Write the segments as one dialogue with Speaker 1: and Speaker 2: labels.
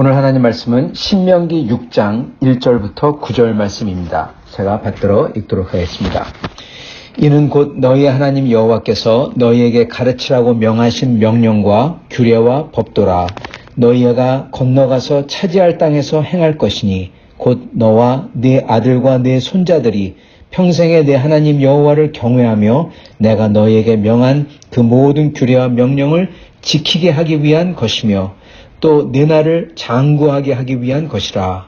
Speaker 1: 오늘 하나님 말씀은 신명기 6장 1절부터 9절 말씀입니다. 제가 받들어 읽도록 하겠습니다. 이는 곧 너희 하나님 여호와께서 너희에게 가르치라고 명하신 명령과 규례와 법도라. 너희가 건너가서 차지할 땅에서 행할 것이니 곧 너와 네 아들과 네 손자들이 평생에 내 하나님 여호와를 경외하며 내가 너희에게 명한 그 모든 규례와 명령을 지키게 하기 위한 것이며 또 네 날을 장구하게 하기 위한 것이라.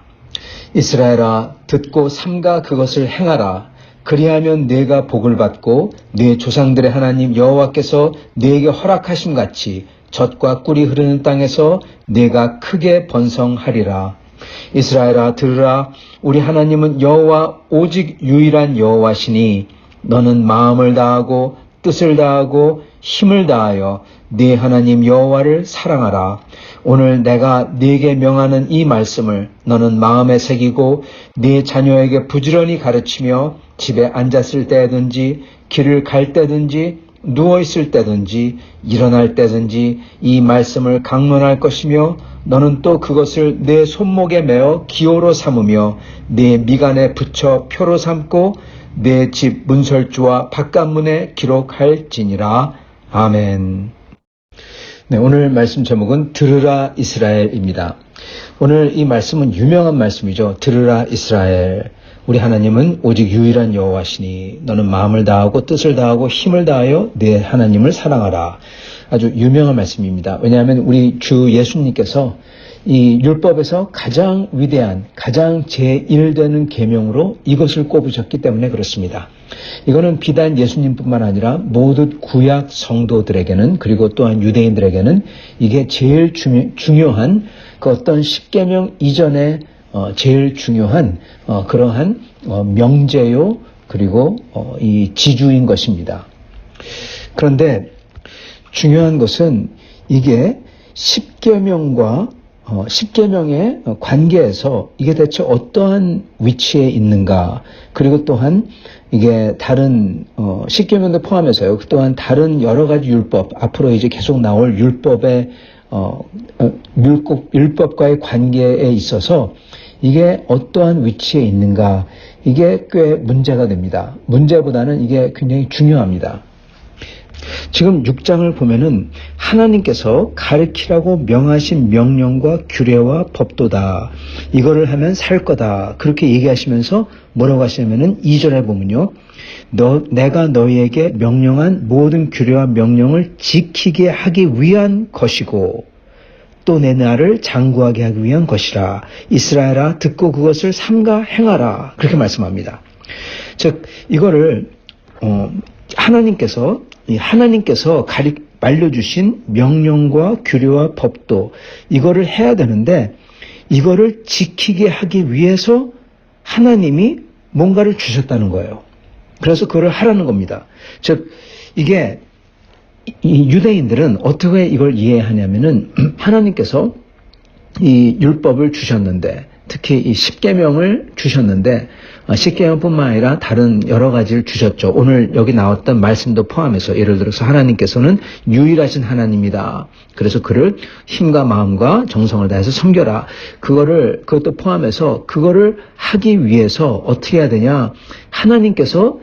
Speaker 1: 이스라엘아, 듣고 삼가 그것을 행하라. 그리하면 네가 복을 받고 네 조상들의 하나님 여호와께서 네게 허락하심 같이 젖과 꿀이 흐르는 땅에서 네가 크게 번성하리라. 이스라엘아, 들으라. 우리 하나님은 여호와 오직 유일한 여호와시니 너는 마음을 다하고 뜻을 다하고 힘을 다하여 네 하나님 여호와를 사랑하라. 오늘 내가 네게 명하는 이 말씀을 너는 마음에 새기고 네 자녀에게 부지런히 가르치며 집에 앉았을 때든지 길을 갈 때든지 누워있을 때든지 일어날 때든지 이 말씀을 강론할 것이며 너는 또 그것을 내 손목에 메어 기호로 삼으며 내 미간에 붙여 표로 삼고 내 집 문설주와 바깥문에 기록할지니라. 아멘. 네, 오늘 말씀 제목은 들으라 이스라엘입니다. 오늘 이 말씀은 유명한 말씀이죠. 들으라 이스라엘. 우리 하나님은 오직 유일한 여호와시니 너는 마음을 다하고 뜻을 다하고 힘을 다하여 네 하나님을 사랑하라. 아주 유명한 말씀입니다. 왜냐하면 우리 주 예수님께서 이 율법에서 가장 위대한, 가장 제1되는 계명으로 이것을 꼽으셨기 때문에 그렇습니다. 이거는 비단 예수님뿐만 아니라 모든 구약 성도들에게는, 그리고 또한 유대인들에게는 이게 제일 중요한 그 어떤 십계명 이전에 제일 중요한 그러한 명제요, 그리고 이 지주인 것입니다. 그런데 중요한 것은 이게 십계명과 십계명의 관계에서 이게 대체 어떠한 위치에 있는가, 그리고 또한 이게 다른 십계명도 포함해서요, 또한 다른 여러 가지 율법, 앞으로 이제 계속 나올 율법의 율법과의 관계에 있어서 이게 어떠한 위치에 있는가, 이게 꽤 문제가 됩니다. 문제보다는 이게 굉장히 중요합니다. 지금 6장을 보면은 하나님께서 가르치라고 명하신 명령과 규례와 법도다. 이거를 하면 살 거다. 그렇게 얘기하시면서 뭐라고 하시냐면은 2절에 보면요. 내가 너희에게 명령한 모든 규례와 명령을 지키게 하기 위한 것이고 또 내 나를 장구하게 하기 위한 것이라. 이스라엘아, 듣고 그것을 삼가 행하라. 그렇게 말씀합니다. 즉 이거를 하나님께서 말려주신 명령과 규례와 법도 이거를 해야 되는데 이거를 지키게 하기 위해서 하나님이 뭔가를 주셨다는 거예요. 그래서 그걸 하라는 겁니다. 즉 이게 이 유대인들은 어떻게 이걸 이해하냐면은 하나님께서 이 율법을 주셨는데 특히 이 십계명을 주셨는데 십계명뿐만 아니라 다른 여러 가지를 주셨죠. 오늘 여기 나왔던 말씀도 포함해서 예를 들어서 하나님께서는 유일하신 하나님이다. 그래서 그를 힘과 마음과 정성을 다해서 섬겨라. 그것도 포함해서 그거를 하기 위해서 어떻게 해야 되냐? 하나님께서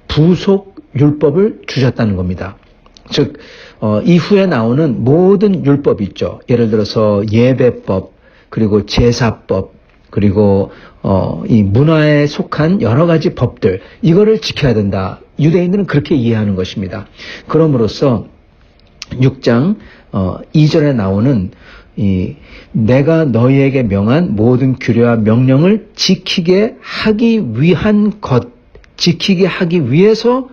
Speaker 1: 부속 율법을 주셨다는 겁니다. 즉 이후에 나오는 모든 율법이 있죠. 예를 들어서 예배법, 그리고 제사법, 그리고 이 문화에 속한 여러 가지 법들, 이거를 지켜야 된다. 유대인들은 그렇게 이해하는 것입니다. 그럼으로써 6장 2절에 나오는 내가 너희에게 명한 모든 규례와 명령을 지키게 하기 위한 것, 지키게 하기 위해서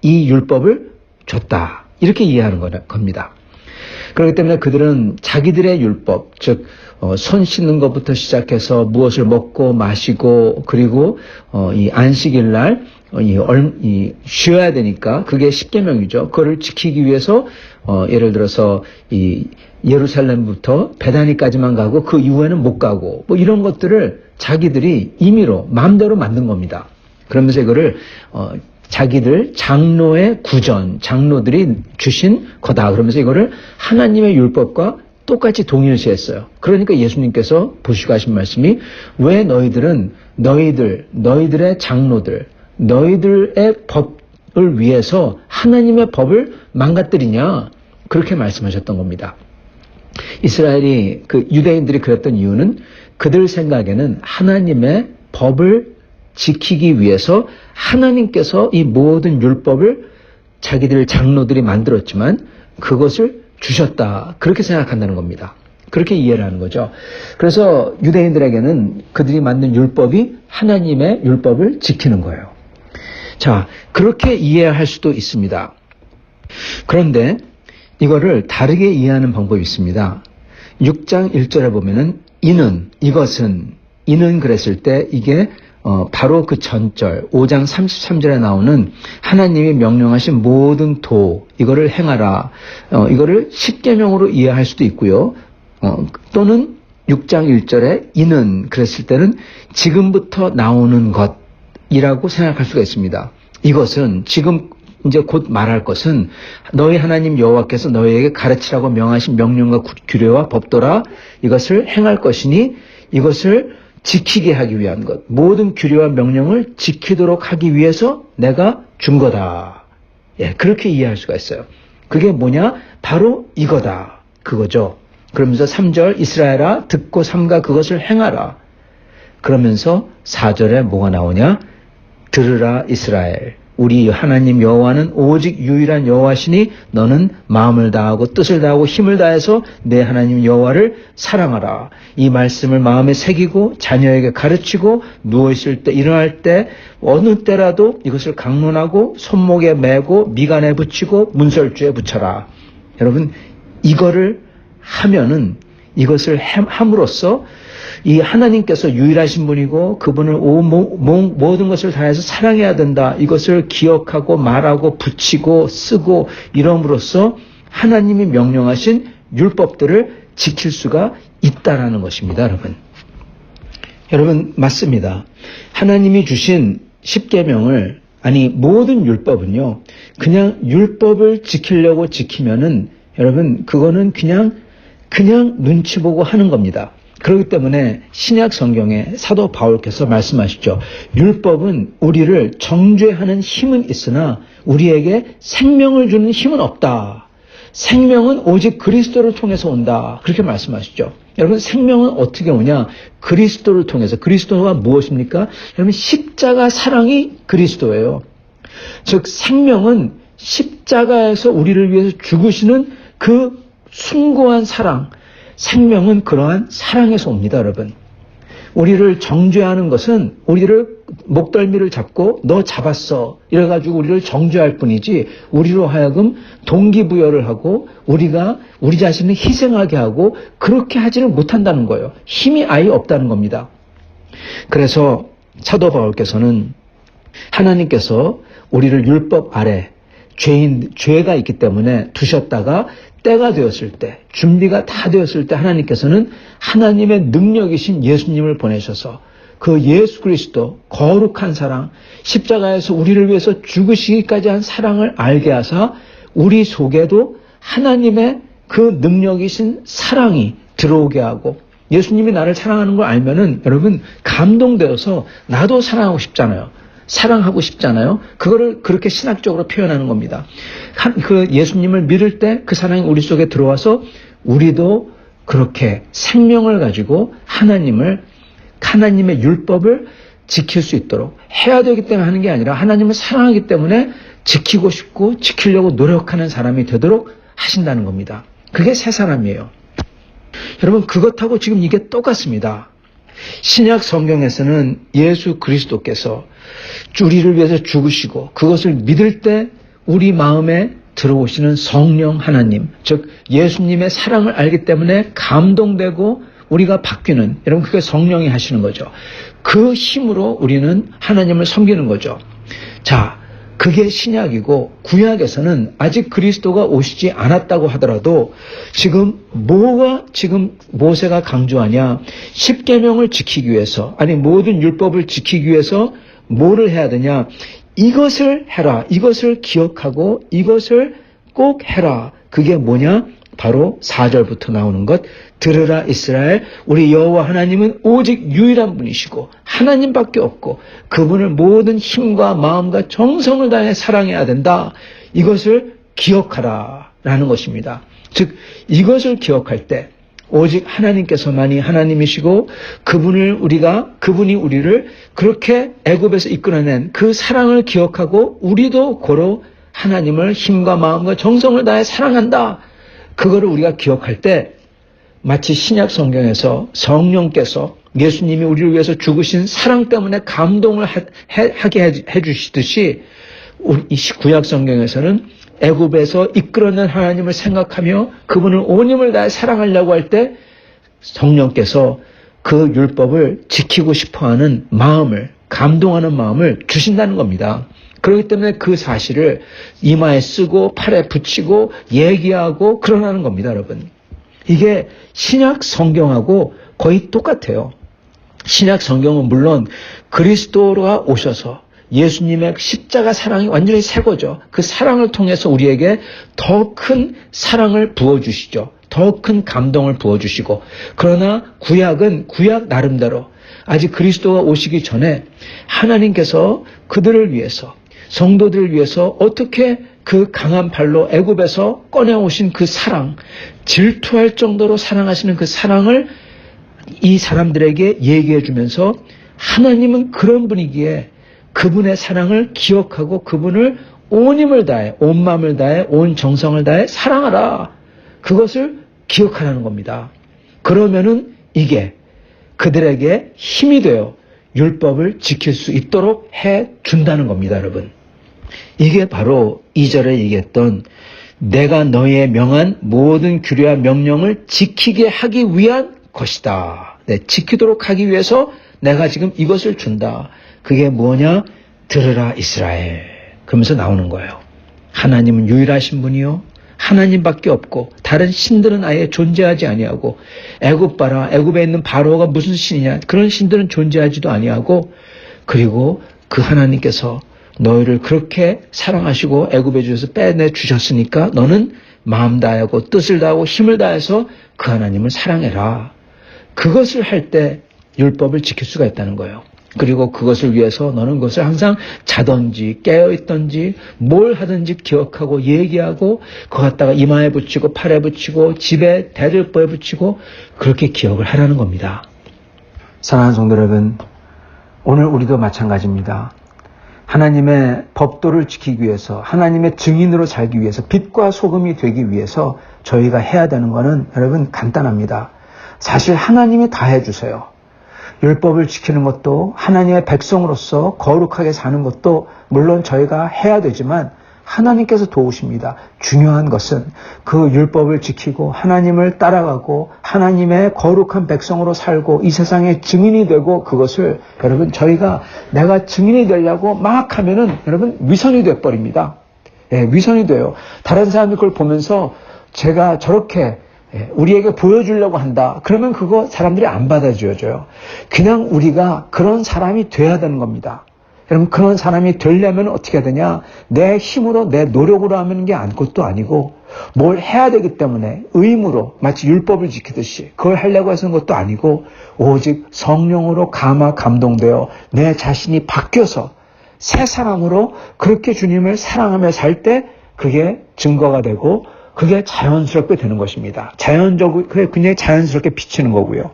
Speaker 1: 이 율법을 줬다. 이렇게 이해하는 겁니다. 그렇기 때문에 그들은 자기들의 율법, 즉 손 씻는 것부터 시작해서 무엇을 먹고 마시고 그리고 이 안식일 날 쉬어야 되니까 그게 십계명이죠. 그거를 지키기 위해서 예를 들어서 이 예루살렘부터 베다니까지만 가고 그 이후에는 못 가고 뭐 이런 것들을 자기들이 임의로 마음대로 만든 겁니다. 그러면서 이거를 자기들 장로의 구전, 장로들이 주신 거다. 그러면서 이거를 하나님의 율법과 똑같이 동일시했어요. 그러니까 예수님께서 보시고 하신 말씀이 왜 너희들은 너희들의 장로들, 너희들의 법을 위해서 하나님의 법을 망가뜨리냐? 그렇게 말씀하셨던 겁니다. 이스라엘이 유대인들이 그랬던 이유는 그들 생각에는 하나님의 법을 지키기 위해서 하나님께서 이 모든 율법을 자기들 장로들이 만들었지만 그것을 주셨다. 그렇게 생각한다는 겁니다. 그렇게 이해를 하는 거죠. 그래서 유대인들에게는 그들이 만든 율법이 하나님의 율법을 지키는 거예요. 자, 그렇게 이해할 수도 있습니다. 그런데 이거를 다르게 이해하는 방법이 있습니다. 6장 1절에 보면은 이는 그랬을 때 이게 바로 그 전절 5장 33절에 나오는 하나님이 명령하신 모든 이거를 행하라. 이거를 십계명으로 이해할 수도 있고요. 또는 6장 1절에 이는 그랬을 때는 지금부터 나오는 것이라고 생각할 수가 있습니다. 이것은 지금 이제 곧 말할 것은 너희 하나님 여호와께서 너희에게 가르치라고 명하신 명령과 규례와 법도라 이것을 행할 것이니 이것을 지키게 하기 위한 것. 모든 규례와 명령을 지키도록 하기 위해서 내가 준 거다. 예, 그렇게 이해할 수가 있어요. 그게 뭐냐? 바로 이거다. 그거죠. 그러면서 3절 이스라엘아 듣고 삼가 그것을 행하라. 그러면서 4절에 뭐가 나오냐? 들으라 이스라엘. 우리 하나님 여호와는 오직 유일한 여호와시니 너는 마음을 다하고 뜻을 다하고 힘을 다해서 내 하나님 여호와를 사랑하라. 이 말씀을 마음에 새기고 자녀에게 가르치고 누워있을 때 일어날 때 어느 때라도 이것을 강론하고 손목에 매고 미간에 붙이고 문설주에 붙여라. 여러분 이거를 하면은 이것을 함으로써 이 하나님께서 유일하신 분이고 그분을 모든 것을 다해서 사랑해야 된다. 이것을 기억하고 말하고 붙이고 쓰고 이럼으로써 하나님이 명령하신 율법들을 지킬 수가 있다라는 것입니다. 여러분 맞습니다. 하나님이 주신 십계명을 모든 율법은요. 그냥 율법을 지키려고 지키면은 여러분 그거는 그냥 눈치 보고 하는 겁니다. 그렇기 때문에 신약 성경에 사도 바울께서 말씀하시죠. 율법은 우리를 정죄하는 힘은 있으나 우리에게 생명을 주는 힘은 없다. 생명은 오직 그리스도를 통해서 온다. 그렇게 말씀하시죠. 여러분 생명은 어떻게 오냐? 그리스도를 통해서. 그리스도가 무엇입니까? 여러분 십자가 사랑이 그리스도예요. 즉 생명은 십자가에서 우리를 위해서 죽으시는 그 숭고한 사랑, 생명은 그러한 사랑에서 옵니다, 여러분. 우리를 정죄하는 것은 우리를 목덜미를 잡고 너 잡았어 이래가지고 우리를 정죄할 뿐이지 우리로 하여금 동기부여를 하고 우리가 우리 자신을 희생하게 하고 그렇게 하지는 못한다는 거예요. 힘이 아예 없다는 겁니다. 그래서 사도 바울께서는 하나님께서 우리를 율법 아래 죄가 있기 때문에 두셨다가 때가 되었을 때, 준비가 다 되었을 때 하나님께서는 하나님의 능력이신 예수님을 보내셔서 그 예수 그리스도 거룩한 사랑, 십자가에서 우리를 위해서 죽으시기까지 한 사랑을 알게 하사 우리 속에도 하나님의 그 능력이신 사랑이 들어오게 하고 예수님이 나를 사랑하는 걸 알면은 여러분 감동되어서 나도 사랑하고 싶잖아요. 사랑하고 싶잖아요. 그거를 그렇게 신학적으로 표현하는 겁니다. 그 예수님을 믿을 때 그 사랑이 우리 속에 들어와서 우리도 그렇게 생명을 가지고 하나님의 율법을 지킬 수 있도록 해야 되기 때문에 하는 게 아니라 하나님을 사랑하기 때문에 지키고 싶고 지키려고 노력하는 사람이 되도록 하신다는 겁니다. 그게 새 사람이에요. 여러분 그것하고 지금 이게 똑같습니다. 신약 성경에서는 예수 그리스도께서 우리를 위해서 죽으시고 그것을 믿을 때 우리 마음에 들어오시는 성령 하나님, 즉 예수님의 사랑을 알기 때문에 감동되고 우리가 바뀌는, 여러분 그게 성령이 하시는 거죠. 그 힘으로 우리는 하나님을 섬기는 거죠. 자, 그게 신약이고 구약에서는 아직 그리스도가 오시지 않았다고 하더라도 지금 모세가 강조하냐? 십계명을 지키기 위해서, 모든 율법을 지키기 위해서 뭐를 해야 되냐? 이것을 해라. 이것을 기억하고 이것을 꼭 해라. 그게 뭐냐? 바로 4절부터 나오는 것, 들으라 이스라엘, 우리 여호와 하나님은 오직 유일한 분이시고 하나님밖에 없고 그분을 모든 힘과 마음과 정성을 다해 사랑해야 된다. 이것을 기억하라 라는 것입니다. 즉 이것을 기억할 때 오직 하나님께서만이 하나님이시고 그분이 우리를 그렇게 애굽에서 이끌어낸 그 사랑을 기억하고 우리도 고로 하나님을 힘과 마음과 정성을 다해 사랑한다. 그거를 우리가 기억할 때 마치 신약 성경에서 성령께서 예수님이 우리를 위해서 죽으신 사랑 때문에 감동을 하게 해주시듯이 이 구약 성경에서는 애굽에서 이끌어낸 하나님을 생각하며 그분을 온 힘을 다해 사랑하려고 할 때 성령께서 그 율법을 지키고 싶어하는 마음을, 감동하는 마음을 주신다는 겁니다. 그렇기 때문에 그 사실을 이마에 쓰고 팔에 붙이고 얘기하고 그러라는 겁니다, 여러분. 이게 신약 성경하고 거의 똑같아요. 신약 성경은 물론 그리스도가 오셔서 예수님의 십자가 사랑이 완전히 새 거죠. 그 사랑을 통해서 우리에게 더 큰 사랑을 부어주시죠. 더 큰 감동을 부어주시고, 그러나 구약은 구약 나름대로 아직 그리스도가 오시기 전에 하나님께서 그들을 위해서, 성도들을 위해서 어떻게 그 강한 발로 애굽에서 꺼내오신 그 사랑, 질투할 정도로 사랑하시는 그 사랑을 이 사람들에게 얘기해 주면서 하나님은 그런 분이기에 그분의 사랑을 기억하고 그분을 온 힘을 다해, 온 마음을 다해, 온 정성을 다해 사랑하라. 그것을 기억하라는 겁니다. 그러면은 이게 그들에게 힘이 되어 율법을 지킬 수 있도록 해 준다는 겁니다, 여러분. 이게 바로 2절에 얘기했던 내가 너희의 명한 모든 규례와 명령을 지키게 하기 위한 것이다. 네, 지키도록 하기 위해서 내가 지금 이것을 준다. 그게 뭐냐? 들으라 이스라엘. 그러면서 나오는 거예요. 하나님은 유일하신 분이요. 하나님밖에 없고 다른 신들은 아예 존재하지 아니하고 애굽 봐라. 애굽에 있는 바로가 무슨 신이냐. 그런 신들은 존재하지도 아니하고 그리고 그 하나님께서 너희를 그렇게 사랑하시고 애굽에 주셔서 빼내 주셨으니까 너는 마음 다하고 뜻을 다하고 힘을 다해서 그 하나님을 사랑해라. 그것을 할 때 율법을 지킬 수가 있다는 거예요. 그리고 그것을 위해서 너는 그것을 항상 자든지 깨어있든지 뭘 하든지 기억하고 얘기하고 그거 갖다가 이마에 붙이고 팔에 붙이고 집에 대들보에 붙이고 그렇게 기억을 하라는 겁니다. 사랑하는 성도 여러분, 오늘 우리도 마찬가지입니다. 하나님의 법도를 지키기 위해서, 하나님의 증인으로 살기 위해서, 빛과 소금이 되기 위해서 저희가 해야 되는 것은 여러분 간단합니다. 사실 하나님이 다 해주세요. 율법을 지키는 것도 하나님의 백성으로서 거룩하게 사는 것도 물론 저희가 해야 되지만 하나님께서 도우십니다. 중요한 것은 그 율법을 지키고 하나님을 따라가고 하나님의 거룩한 백성으로 살고 이 세상의 증인이 되고 그것을 여러분 저희가 내가 증인이 되려고 막 하면은 여러분 위선이 돼버립니다. 예, 위선이 돼요. 다른 사람이 그걸 보면서 제가 저렇게 우리에게 보여주려고 한다. 그러면 그거 사람들이 안 받아줘요. 그냥 우리가 그런 사람이 돼야 되는 겁니다. 여러분 그런 사람이 되려면 어떻게 해야 되냐? 내 힘으로 내 노력으로 하는 게 아무것도 아니고 뭘 해야 되기 때문에 의무로 마치 율법을 지키듯이 그걸 하려고 해서 것도 아니고 오직 성령으로 감동되어 내 자신이 바뀌어서 새 사람으로 그렇게 주님을 사랑하며 살 때 그게 증거가 되고 그게 자연스럽게 되는 것입니다. 그게 굉장히 자연스럽게 비치는 거고요.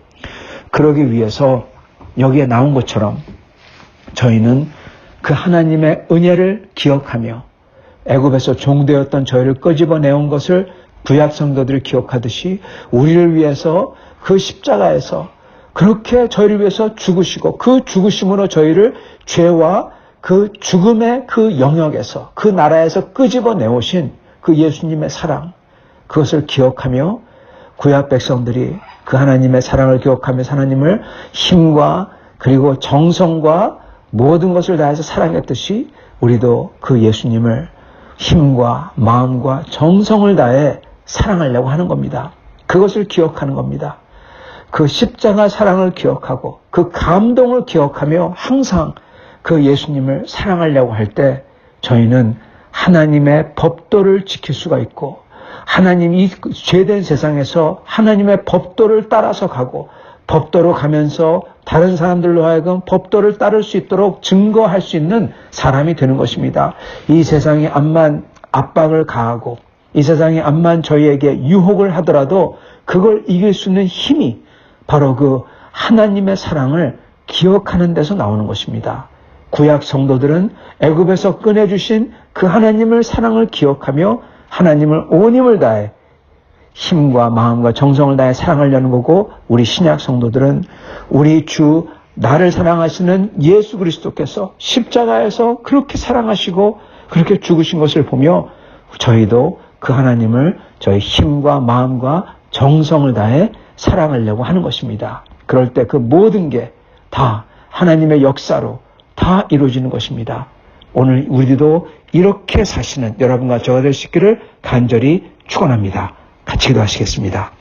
Speaker 1: 그러기 위해서 여기에 나온 것처럼 저희는 그 하나님의 은혜를 기억하며 애굽에서 종되었던 저희를 끄집어내온 것을 구약 성도들이 기억하듯이 우리를 위해서 그 십자가에서 그렇게 저희를 위해서 죽으시고 그 죽으심으로 저희를 죄와 그 죽음의 그 영역에서 그 나라에서 끄집어내오신 그 예수님의 사랑, 그것을 기억하며 구약 백성들이 그 하나님의 사랑을 기억하며 하나님을 힘과 그리고 정성과 모든 것을 다해서 사랑했듯이 우리도 그 예수님을 힘과 마음과 정성을 다해 사랑하려고 하는 겁니다. 그것을 기억하는 겁니다. 그 십자가 사랑을 기억하고 그 감동을 기억하며 항상 그 예수님을 사랑하려고 할 때 저희는 하나님의 법도를 지킬 수가 있고 하나님이 죄된 세상에서 하나님의 법도를 따라서 가고 법도로 가면서 다른 사람들로 하여금 법도를 따를 수 있도록 증거할 수 있는 사람이 되는 것입니다. 이 세상이 암만 압박을 가하고 이 세상이 암만 저희에게 유혹을 하더라도 그걸 이길 수 있는 힘이 바로 그 하나님의 사랑을 기억하는 데서 나오는 것입니다. 구약 성도들은 애굽에서 꺼내주신 그 하나님을 사랑을 기억하며 하나님을 온 힘을 다해 힘과 마음과 정성을 다해 사랑하려는 거고, 우리 신약 성도들은 우리 주 나를 사랑하시는 예수 그리스도께서 십자가에서 그렇게 사랑하시고 그렇게 죽으신 것을 보며 저희도 그 하나님을 저희 힘과 마음과 정성을 다해 사랑하려고 하는 것입니다. 그럴 때 그 모든 게 다 하나님의 역사로 다 이루어지는 것입니다. 오늘 우리도 이렇게 사시는 여러분과 저가 될 수 있기를 간절히 축원합니다. 같이 기도하시겠습니다.